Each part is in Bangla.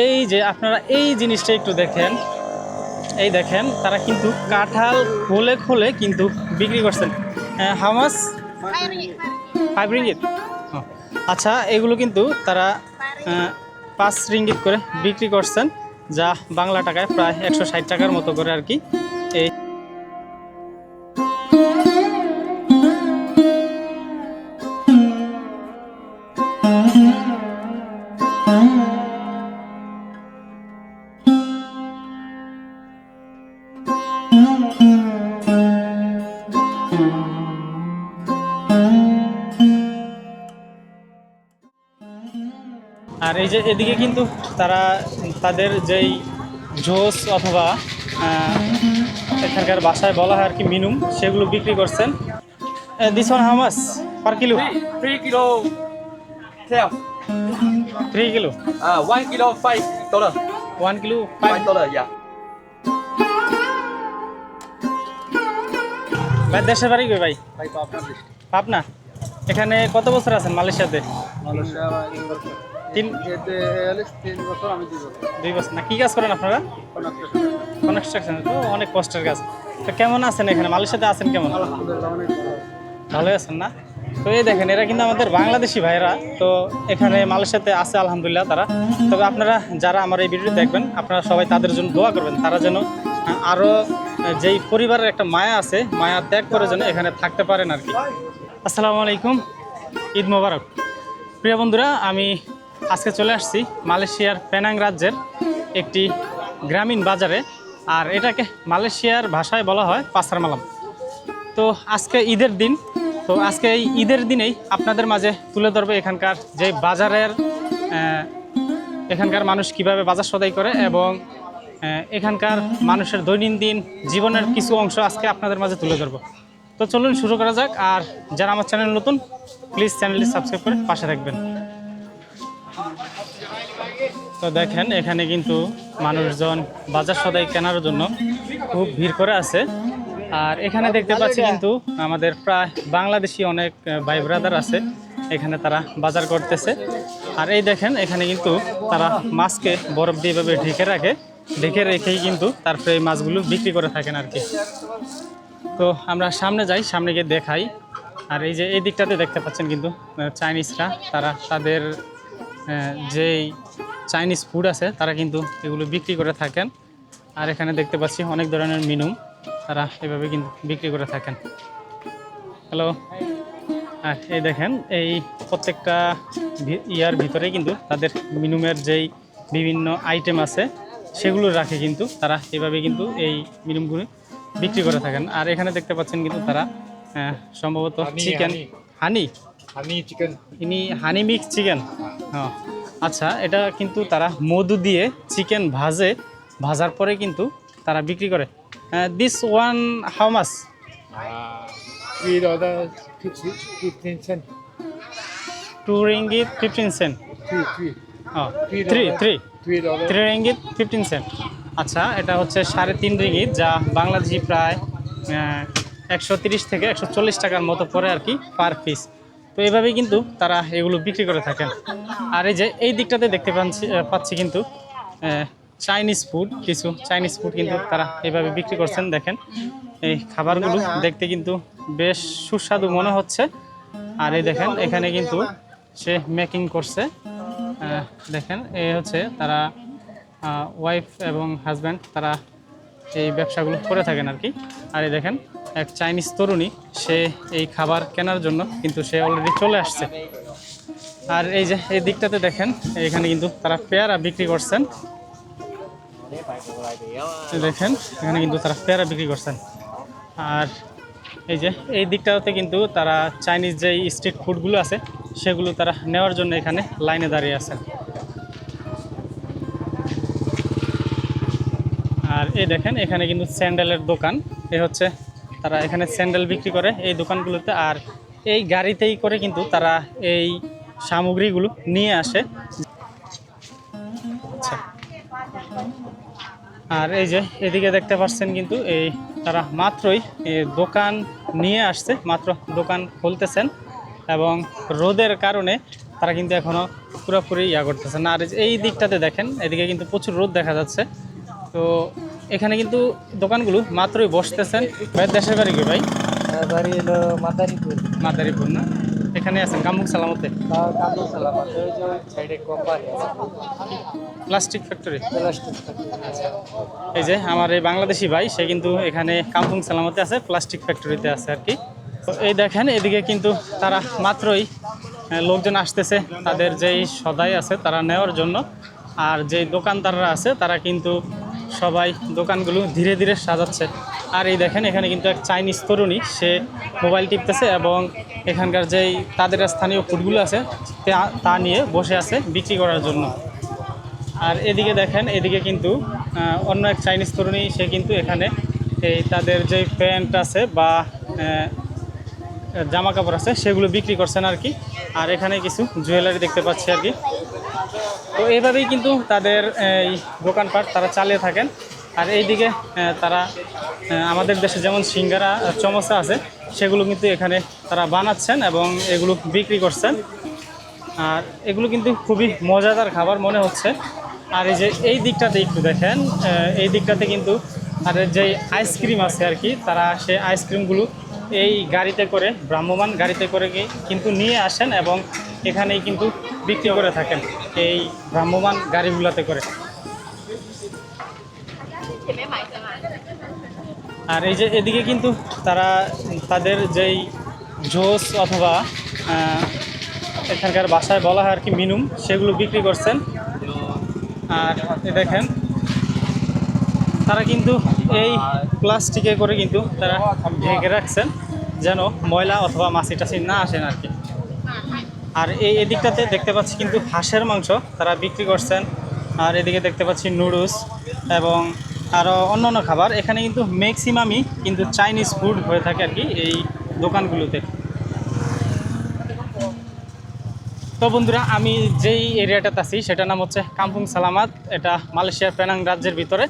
এই যে আপনারা এই জিনিসটা একটু দেখেন, এই দেখেন তারা কিন্তু কাঁঠাল খোলে খোলে কিন্তু বিক্রি করছেন। How much? 5 রিঙ্গিত। আচ্ছা, এগুলো কিন্তু তারা 5 রিঙ্গিত করে বিক্রি করছেন, যা বাংলা টাকায় প্রায় 160 টাকার মতো করে আর কি। এই আর এই যে এদিকে কিন্তু তারা তাদের যেই জোস অথবা এখানকার বাসায় বলা হয় আর কি মিনুম, সেগুলো বিক্রি করছেন। This one how much per kilo? 3 kilo 12. 3 kilo. 1 kilo $5. 1 kilo 5 $5, yeah. ভাই দেশের বাড়ি কই ভাই? ভাই পাবনা ডিস্ট্রিক্ট। পাবনা। এখানে কত বছর আছেন মালয়েশিয়াতে? মালয়েশিয়া 3 বছর, আমি 2 বছর। 2 বছর। না কি কাজ করেন আপনারা? কনস্ট্রাকশন। তো অনেক কষ্টের কাজ। তো কেমন আছেন এখানে মালয়েশিয়াতে আছেন কেমন? আলহামদুলিল্লাহ অনেক ভালোই আছেন না? তো এই দেখেন এরা কিন্তু আমাদের বাংলাদেশি ভাইরা, তো এখানে মালয়েশিয়াতে আছে আলহামদুলিল্লাহ তারা। তবে আপনারা যারা আমার এই ভিডিও দেখবেন, আপনারা সবাই তাদের জন্য দোয়া করবেন, তারা যেন আরও যেই পরিবারের একটা মায়া আছে, মায়া ত্যাগ করে যেন এখানে থাকতে পারেন আর কি। আসসালামু আলাইকুম, ঈদ মোবারক। প্রিয় বন্ধুরা, আমি আজকে চলে আসছি মালয়েশিয়ার পেনাং রাজ্যের একটি গ্রামীণ বাজারে, আর এটাকে মালয়েশিয়ার ভাষায় বলা হয় পাসার মালাম। তো আজকে ঈদের দিন, তো আজকে এই ঈদের দিনেই আপনাদের মাঝে তুলে ধরবে এখানকার যে বাজারের এখানকার মানুষ কিভাবে বাজার সদাই করে, এবং এখানকার মানুষের দৈনন্দিন জীবনের কিছু অংশ আজকে আপনাদের মাঝে তুলে ধরবো। তো চলুন শুরু করা যাক। আর যারা আমার চ্যানেল নতুন, প্লিজ চ্যানেলটি সাবস্ক্রাইব করে পাশে থাকবেন। তো দেখেন এখানে কিন্তু মানুষজন বাজার সদাই কেনার জন্য খুব ভিড় করে আছে। আর এখানে দেখতে পাচ্ছি কিন্তু আমাদের প্রায় বাংলাদেশি অনেক ভাই ব্রাদার আছে, এখানে তারা বাজার করতেছে। আর এই দেখেন এখানে কিন্তু তারা মাছকে বরফ দিয়ে এভাবে ঢেকে রেখেই কিন্তু তারপরে এই মাছগুলো বিক্রি করে থাকেন আর কি। তো আমরা সামনে যাই, সামনে গিয়ে দেখাই। আর এই যে এই দিকটাতে দেখতে পাচ্ছেন কিন্তু চাইনিজরা, তারা তাদের যেই চাইনিজ ফুড আছে তারা কিন্তু এগুলো বিক্রি করে থাকেন। আর এখানে দেখতে পাচ্ছি অনেক ধরনের মিনুম, তারা এভাবে কিন্তু বিক্রি করে থাকেন। হ্যালো। আর এই দেখেন এই প্রত্যেকটা ইয়ার ভিতরে কিন্তু তাদের মিনুমের যেই বিভিন্ন আইটেম আছে সেগুলো রাখে কিন্তু তারা এভাবে কিন্তু এই মিনুমগুলো বিক্রি করে থাকেন। আর এখানে দেখতে পাচ্ছেন কিন্তু তারা সম্ভবত চিকেন হানি মিক্স চিকেন। হ্যাঁ, আচ্ছা, এটা কিন্তু তারা মধু দিয়ে চিকেন ভাজার পরে কিন্তু তারা বিক্রি করে। This one how much? $3.15. 2 ringgit 15 cent. Three ringgit 15 cent. আচ্ছা, এটা হচ্ছে 3.5 রিঙ্গিত, যা বাংলাদেশি প্রায় 130 থেকে 140 টাকার মতো পড়ে আর কি পার পিস। তো এইভাবেই কিন্তু তারা এগুলো বিক্রি করে থাকেন। আর এই যে এই দিকটাতে দেখতে পাচ্ছি কিন্তু কিছু চাইনিজ ফুড কিন্তু তারা এইভাবে বিক্রি করছেন। দেখেন এই খাবারগুলো দেখতে কিন্তু বেশ সুস্বাদু মনে হচ্ছে। আর এই দেখেন এখানে কিন্তু সে মেকিং করছে। দেখেন এই হচ্ছে তারা ওয়াইফ এবং হাজব্যান্ড, তারা এই ব্যবসাগুলো করে থাকেন আর কি। আর এই দেখেন এক চাইনিজ তরুণী, সে এই খাবার কেনার জন্য কিন্তু সে অলরেডি চলে আসছে। আর এই যে এই দিকটাতে দেখেন এখানে কিন্তু তারা পেয়ারা বিক্রি করছেন। দেখেন এখানে কিন্তু তারা পেয়ারা বিক্রি করছেন। আর এই যে এই দিকটাতে কিন্তু তারা চাইনিজ যে স্ট্রিট ফুডগুলো আছে সেগুলো তারা নেওয়ার জন্য এখানে লাইনে দাঁড়িয়ে আছেন। আর এই দেখেন এখানে কিন্তু স্যান্ডেলের দোকান, এই হচ্ছে তারা এখানে স্যান্ডেল বিক্রি করে এই দোকানগুলোতে। আর এই গাড়িতেই করে কিন্তু তারা এই সামগ্রীগুলো নিয়ে আসে। আচ্ছা, আর এই যে এদিকে দেখতে পাচ্ছেন কিন্তু এই তারা মাত্রই দোকান নিয়ে আসছে, মাত্র দোকান খুলতেছেন। এবং রোদের কারণে তারা কিন্তু এখনও পুরোপুরি করতেছে না। আর এই দিকটাতে দেখেন, এদিকে কিন্তু প্রচুর রোদ দেখা যাচ্ছে। তো এখানে কিন্তু দোকানগুলো মাত্রই বসতেছেন। ভাই দেশের বাড়ি কি ভাই? বাড়ি হলো মাদারীপুর। মাদারীপুর না? এখানে আছেন কামরুক সালামতে কাকুর সালামাত ওই যে সাইডে কোম্পানি প্লাস্টিক ফ্যাক্টরি। প্লাস্টিক। এই যে আমার এই বাংলাদেশি ভাই, সে কিন্তু এখানে কামরুক সালামতে আছে, প্লাস্টিক ফ্যাক্টরিতে আছে আর কি। তো এই দেখেন এদিকে কিন্তু তারা মাত্রই লোকজন আসতেছে তাদের যেই সদাই আছে তারা নেওয়ার জন্য। আর যেই দোকানদাররা আছে তারা কিন্তু সবাই দোকানগুলো ধীরে ধীরে সাজাচ্ছে। আর এই দেখেন এখানে কিন্তু এক চাইনিজ তরুণী, সে মোবাইল টিপতেছে এবং এখানকার যেই তাদের স্থানীয় ফুডগুলো আছে তা নিয়ে বসে আছে বিক্রি করার জন্য। আর এদিকে দেখেন, এদিকে কিন্তু অন্য এক চাইনিজ তরুণী, সে কিন্তু এখানে এই তাদের যে প্যান্ট আছে বা জামা কাপড় আছে সেগুলো বিক্রি করছেন আর কি। আর এখানে কিছু জুয়েলারি দেখতে পাচ্ছি আর কি। তো এইভাবেই কিন্তু তাদের এই দোকানপাট তারা চালিয়ে থাকেন। আর এইদিকে তারা আমাদের দেশে যেমন সিঙ্গারা চমচা আছে সেগুলো কিন্তু এখানে তারা বানাচ্ছেন এবং এগুলো বিক্রি করছেন। আর এগুলো কিন্তু খুবই মজাদার খাবার মনে হচ্ছে। আর এই যে এই দিকটাতে একটু দেখেন, এই দিকটাতে কিন্তু তাদের যে আইসক্রিম আছে আর কি, তারা সেই আইসক্রিমগুলো এই গাড়িতে করে, ভ্রাম্যমাণ গাড়িতে করে কিন্তু নিয়ে আসেন এবং এখানেই কিন্তু বিক্রি করে থাকেন এই ভ্রাম্যমাণ গাড়িগুলোতে করে। আর এই যে এদিকে কিন্তু তারা তাদের যেই জুস অথবা এখানকার বাসায় বলা হয় আর কি মিনুম, সেগুলো বিক্রি করছেন। আর দেখেন তারা কিন্তু এই প্লাস্টিকে করে কিন্তু তারা ঢেকে রাখছেন যেন ময়লা অথবা মাছি টাছি না আসেন আর কি। আর এই দিকটাতে দেখতে পাচ্ছি কিন্তু হাঁসের মাংস তারা বিক্রি করছেন। আর এদিকে দেখতে পাচ্ছি নুডলস এবং আরও অন্যান্য খাবার। এখানে কিন্তু ম্যাক্সিমামই কিন্তু চাইনিজ ফুড হয়ে থাকে আর কি এই দোকানগুলোতে। তো বন্ধুরা, আমি যেই এরিয়াটাতে আছি সেটার নাম হচ্ছে কাম্পুং সালামাত। এটা মালয়েশিয়ার পেনাং রাজ্যের ভিতরে।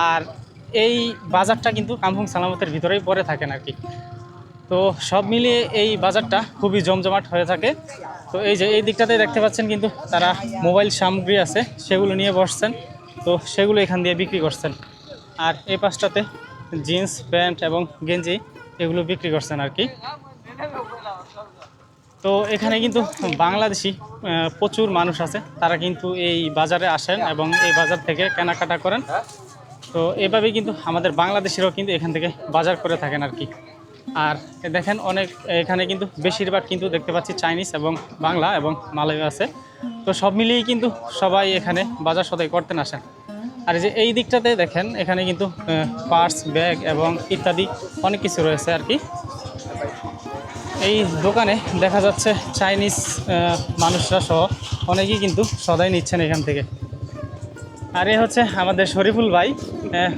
আর এই বাজারটা কিন্তু কাম্পুং সালামাতের ভিতরেই পড়ে থাকেন আর কি। তো সব মিলিয়ে এই বাজারটা খুবই জমজমাট হয়ে থাকে। তো এই যে এই দিকটাতে দেখতে পাচ্ছেন কিন্তু তারা মোবাইল সামগ্রী আছে সেগুলো নিয়ে বসছেন। তো সেগুলো এখান দিয়ে বিক্রি করছেন। আর এই পাশটাতে জিন্স প্যান্ট এবং গেঞ্জি এগুলো বিক্রি করছেন আর কি। তো এখানে কিন্তু বাংলাদেশি প্রচুর মানুষ আছে, তারা কিন্তু এই বাজারে আসেন এবং এই বাজার থেকে কেনাকাটা করেন। তো এভাবেই কিন্তু আমাদের বাংলাদেশিরাও কিন্তু এখান থেকে বাজার করে থাকেন আর কি। আর দেখেন অনেক এখানে কিন্তু বেশিরভাগ কিন্তু দেখতে পাচ্ছি চাইনিজ এবং বাংলা এবং মালয় আছে। তো সব মিলিয়েই কিন্তু সবাই এখানে বাজার সদাই করতেন আসেন। আর যে এই দিকটাতে দেখেন এখানে কিন্তু পার্স, ব্যাগ এবং ইত্যাদি অনেক কিছু রয়েছে আর কি। এই দোকানে দেখা যাচ্ছে চাইনিজ মানুষরা সহ অনেকেই কিন্তু সদাই নিচ্ছেন এখান থেকে। আর এ হচ্ছে আমাদের শরীফুল ভাই,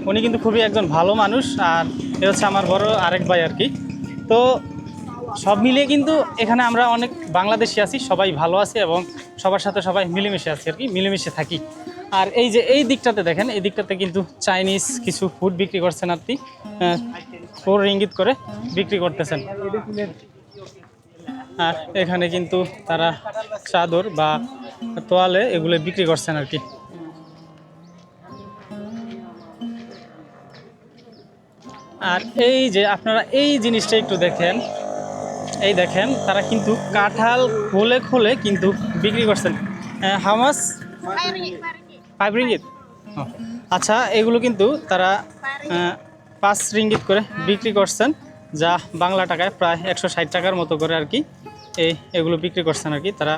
উনি কিন্তু খুবই একজন ভালো মানুষ। আর এ হচ্ছে আমার বড় আরেক ভাই আর কি। তো সব মিলিয়ে কিন্তু এখানে আমরা অনেক বাংলাদেশি আছি, সবাই ভালো আছি এবং সবার সাথে সবাই মিলেমিশে আছি আর কি, মিলেমিশে থাকি। আর এই যে এই দিকটাতে দেখেন, এই দিকটাতে কিন্তু চাইনিজ কিছু ফুড বিক্রি করছেন আর কি, 4 রিঙ্গিত করে বিক্রি করতেছেন। আর এখানে কিন্তু তারা চাদর বা তোয়ালে এগুলো বিক্রি করছেন আর কি। আর এই যে আপনারা এই জিনিসটা একটু দেখেন, এই দেখেন তারা কিন্তু কাঁঠাল খুলে খুলে কিন্তু বিক্রি করছেন। How much? 5 রিঙ্গিত। আচ্ছা, এগুলো কিন্তু তারা 5 রিঙ্গিত করে বিক্রি করছেন, যা বাংলা টাকায় প্রায় 160 টাকার মতো করে আর কি। এগুলো বিক্রি করছেন আর কি। তারা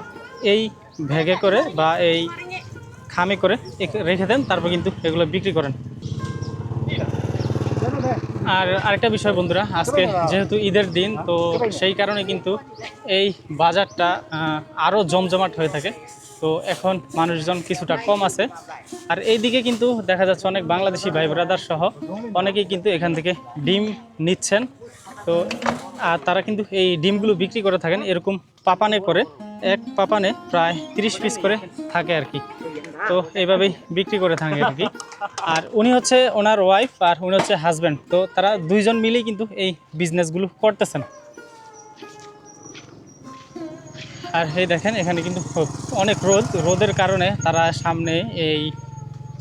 এই ভ্যাগে করে বা এই খামে করে রেখে দেন, তারপর কিন্তু এগুলো বিক্রি করেন। আর আরেকটা বিষয় বন্ধুরা, আজকে যেহেতু ঈদের দিন, তো সেই কারণে কিন্তু এই বাজারটা আরও জমজমাট হয়ে থাকে। তো এখন মানুষজন কিছুটা কম আছে। আর এই দিকে কিন্তু দেখা যাচ্ছে অনেক বাংলাদেশি ভাই ব্রাদার সহ অনেকেই কিন্তু এখান থেকে ডিম নিচ্ছেন। তো আর তারা কিন্তু এই ডিমগুলো বিক্রি করে থাকেন এরকম পাপানে করে, এক পাপানে প্রায় 30 পিস করে থাকে আর কি। তো এইভাবেই বিক্রি করে থাকে আর কি। আর উনি হচ্ছে ওনার ওয়াইফ আর উনি হচ্ছে হাজব্যান্ড। তো তারা দুইজন মিলেই কিন্তু এই বিজনেসগুলো করতেছেন। আর এই দেখেন এখানে কিন্তু অনেক রোদের কারণে তারা সামনে এই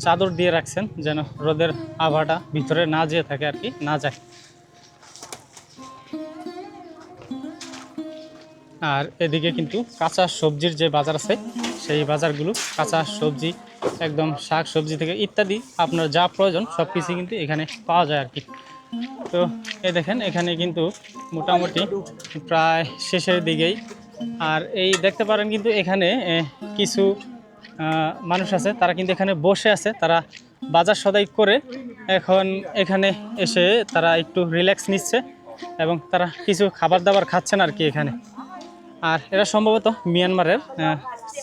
চাদর দিয়ে রাখছেন যেন রোদের আবহাওয়াটা ভিতরে না যেয়ে থাকে আর কি, না যায়। আর এদিকে কিন্তু কাঁচা সবজির যে বাজার আছে সেই বাজারগুলো, কাঁচা সবজি একদম শাক সবজি থেকে ইত্যাদি আপনার যা প্রয়োজন সব কিছু কিন্তু এখানে পাওয়া যায় আর কি। তো এই দেখেন এখানে কিন্তু মোটামুটি প্রায় শেষের দিকেই। আর এই দেখতে পারেন কিন্তু এখানে কিছু মানুষ আছে, তারা কিন্তু এখানে বসে আছে, তারা বাজার সদাই করে এখন এখানে এসে তারা একটু রিল্যাক্স নিচ্ছে এবং তারা কিছু খাবার দাবার খাচ্ছেন আর কি এখানে। আর এরা সম্ভবত মিয়ানমারের,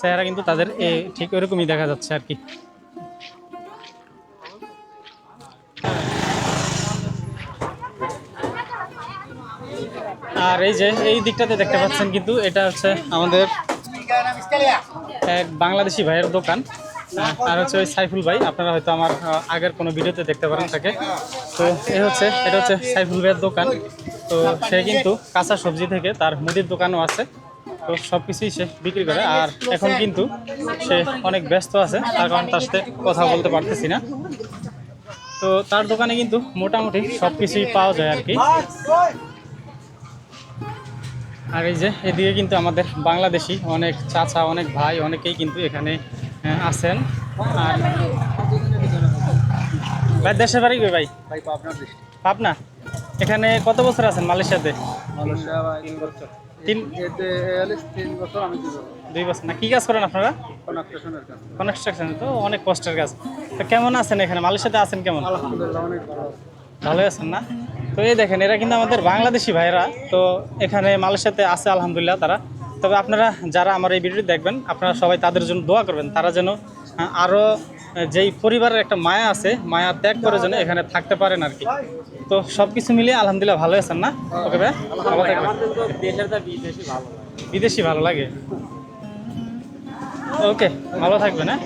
চেহারা কিন্তু তাদের ঠিক ওরকমই দেখা যাচ্ছে আর কি। আর এই যে এই দিকটাতে দেখতে পাচ্ছেন কিন্তু এটা হচ্ছে আমাদের এক বাংলাদেশি ভাইয়ের দোকান। আর হচ্ছে ওই সাইফুল ভাই, আপনারা হয়তো আমার আগের কোনো ভিডিওতে দেখতে পারেন তাকে। তো এটা হচ্ছে সাইফুল ভাইয়ের দোকান। তো সে কিন্তু কাঁচা সবজি থেকে তার মুদির দোকানও আছে, তো সব কিছুই সে বিক্রি করে। আর এখন কিন্তু সে অনেক ব্যস্ত আছে, তার কারণে তার সাথে কথা বলতে পারতেছি না। তো তার দোকানে কিন্তু মোটামুটি সব কিছুই পাওয়া যায় আর কি। আর এই যে এদিকে কিন্তু আমাদের বাংলাদেশি অনেক চাচা, অনেক ভাই, অনেকেই কিন্তু এখানে আছেন। আর ভাই দেশের বাড়ি কই ভাই? পাবনা। এখানে কত বছর আছেন মালয়েশিয়াতে? 2 বছর। না কি কাজ করেন আপনারা? কনস্ট্রাকশন। তো অনেক কষ্টের কাজ। তো কেমন আছেন এখানে মালয়েশিয়াতে আছেন কেমন? ভালোই আছেন না? তো এই দেখেন এরা কিন্তু আমাদের বাংলাদেশি ভাইরা, তো এখানে মালয়েশিয়াতে আছে আলহামদুলিল্লাহ তারা। তবে আপনারা যারা আমার এই ভিডিওটি দেখবেন আপনারা সবাই তাদের জন্য দোয়া করবেন, তারা যেন আরও যেই পরিবারের একটা মায়া আছে, মায়া ত্যাগ করে যেন এখানে থাকতে পারেন আর কি। তো সব কিছু মিলিয়ে আলহামদুলিল্লাহ ভালো আছেন না? ওকে ভাই, ভালো থাকবেন। বিদেশি ভালো লাগে। ওকে, ভালো থাকবেন। হ্যাঁ,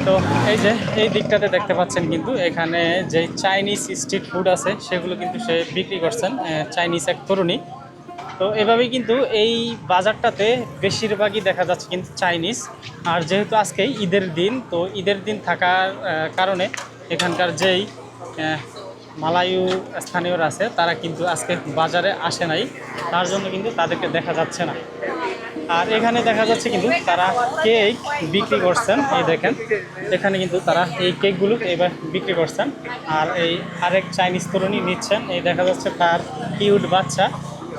তো এই যে এই দিকটাতে দেখতে পাচ্ছেন কিন্তু এখানে যে চাইনিজ স্ট্রিট ফুড আছে সেগুলো কিন্তু সে বিক্রি করছেন, চাইনিজ এক তরুণী। তো এভাবেই কিন্তু এই বাজারটাতে বেশিরভাগই দেখা যাচ্ছে কিন্তু চাইনিজ। আর যেহেতু আজকে ঈদের দিন, তো ঈদের দিন থাকার কারণে এখানকার যেই মালায়ু স্থানীয়রা আছে তারা কিন্তু আজকে বাজারে আসে নাই, তার জন্য কিন্তু তাদেরকে দেখা যাচ্ছে না। আর এখানে দেখা যাচ্ছে কিন্তু তারা কেক বিক্রি করছেন। এই দেখেন এখানে কিন্তু তারা এই কেকগুলো এবার বিক্রি করছেন। আর এই আরেক চাইনিজ তরুণী নিচ্ছেন, এই দেখা যাচ্ছে তার কিউট বাচ্চা,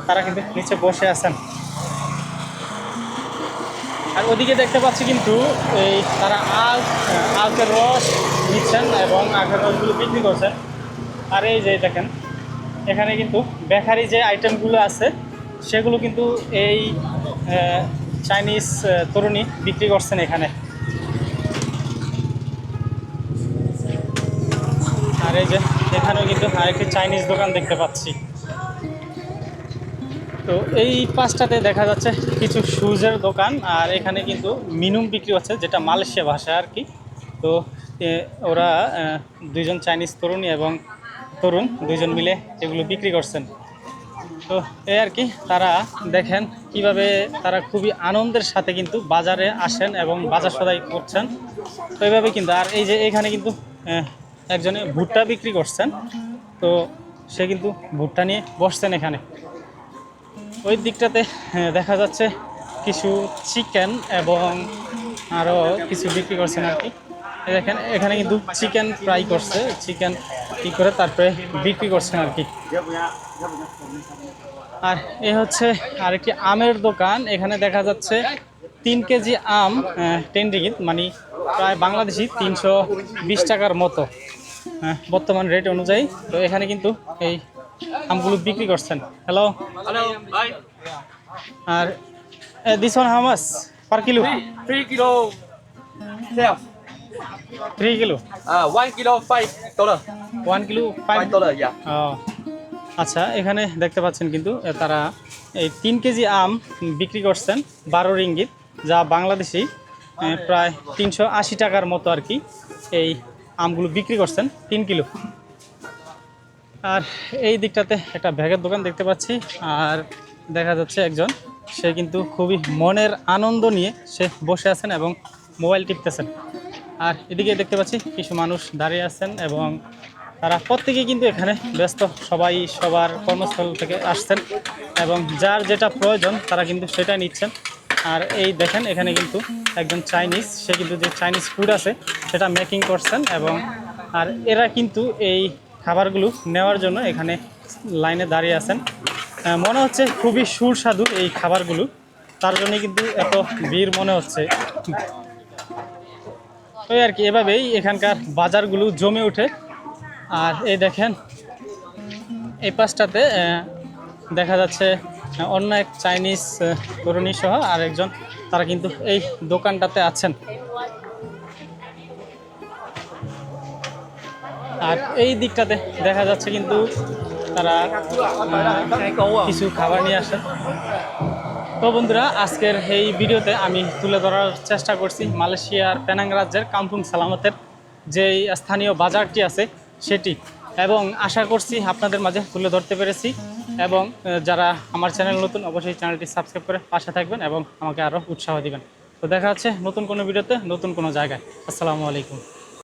তারা কিন্তু নিচে বসে আছেন। আর ওদিকে দেখতে পাচ্ছি কিন্তু এই তারা আখের রস নিচ্ছেন এবং আখের রসগুলো বিক্রি করছেন। আর এই যে দেখেন এখানে কিন্তু বেকারি যে আইটেমগুলো আছে সেগুলো কিন্তু এই চাইনিজ তরুণী বিক্রি করছেন এখানে। আর এই যে এখানেও কিন্তু আরেকটি চাইনিজ দোকান দেখতে পাচ্ছি। তো এই পাশটাতে দেখা যাচ্ছে কিছু শুজের দোকান। আর এখানে কিন্তু মিনুম বিক্রি হচ্ছে, যেটা মালয়েশিয়া ভাষা আর কি। তো ওরা দুইজন চাইনিজ তরুণী এবং তরুণ দুইজন মিলে এগুলো বিক্রি করছেন। তো এই আর কি, তারা দেখেন কিভাবে তারা খুবই আনন্দের সাথে কিন্তু বাজারে আসেন এবং বাজার সদাই করছেন। তো এইভাবে কিন্তু। আর এই যে এখানে কিন্তু একজনে ভুট্টা বিক্রি করছেন, তো সে কিন্তু ভুট্টা নিয়ে বসছেন এখানে। ওই দিকটাতে দেখা যাচ্ছে কিছু চিকেন এবং আরও কিছু বিক্রি করছেন আর কি। দেখেন এখানে কিন্তু চিকেন ফ্রাই করছে, চিকেন ই করে তারপরে বিক্রি করছেন আর কি। আর এ হচ্ছে আরেকটি আমের দোকান। এখানে দেখা যাচ্ছে 3 কেজি আম 10 রিঙ্গিত, মানে প্রায় বাংলাদেশি 320 টাকার মতো বর্তমান রেট অনুযায়ী। তো এখানে কিন্তু এই আমগুলো বিক্রি করছেন। হ্যালো ভাই। আর this one how much per kilo? 3 kilo self. 3 kilo. 1 kilo $5. 1 kilo $5, yeah. ও আচ্ছা, এখানে দেখতে পাচ্ছেন কিন্তু তারা এই 3 কেজি আম বিক্রি করছেন 12 রিঙ্গিত, যা বাংলাদেশি প্রায় 380 টাকার মতো আর কি। এই আমগুলো বিক্রি করছেন 3 কিলো। আর এই দিকটাতে একটা ব্যাগের দোকান দেখতে পাচ্ছি। আর দেখা যাচ্ছে একজন সে কিন্তু খুবই মনের আনন্দ নিয়ে সে বসে আছেন এবং মোবাইল টিপতেছেন। আর এদিকে দেখতে পাচ্ছি কিছু মানুষ দাঁড়িয়ে আছেন এবং তারা প্রত্যেকেই কিন্তু এখানে ব্যস্ত, সবাই সবার কর্মস্থল থেকে আসছেন এবং যার যেটা প্রয়োজন তারা কিন্তু সেটাই নিচ্ছেন। আর এই দেখেন এখানে কিন্তু একজন চাইনিজ, সে কিন্তু যে চাইনিজ ফুড আছে সেটা মেকিং করছেন এবং আর এরা কিন্তু এই খাবারগুলো নেওয়ার জন্য এখানে লাইনে দাঁড়িয়ে আছেন। মনে হচ্ছে খুবই সুস্বাদু এই খাবারগুলো, তার জন্য কিন্তু এত ভিড় মনে হচ্ছে। ওই আর কি, এভাবেই এখানকার বাজারগুলো জমে ওঠে। আর এই দেখেন এই পাশটাতে দেখা যাচ্ছে অন্য এক চাইনিজ তরুণী সহ আরেকজন, তারা কিন্তু এই দোকানটাতে আছেন। আর এই দিকটাতে দেখা যাচ্ছে কিন্তু তারা কিছু খাবার নিয়ে আসেন। তো বন্ধুরা, আজকের এই ভিডিওতে আমি তুলে ধরার চেষ্টা করছি মালয়েশিয়ার পেনাং রাজ্যের কাম্পুং সালামতের যেই স্থানীয় বাজারটি আছে সেটি, এবং আশা করছি আপনাদের মাঝে তুলে ধরতে পেরেছি। এবং যারা আমার চ্যানেল নতুন, অবশ্যই চ্যানেলটি সাবস্ক্রাইব করে পাশে থাকবেন এবং আমাকে আরও উৎসাহ দিবেন। তো দেখা হচ্ছে নতুন কোনো ভিডিওতে, নতুন কোনো জায়গায়। আসসালামু আলাইকুম।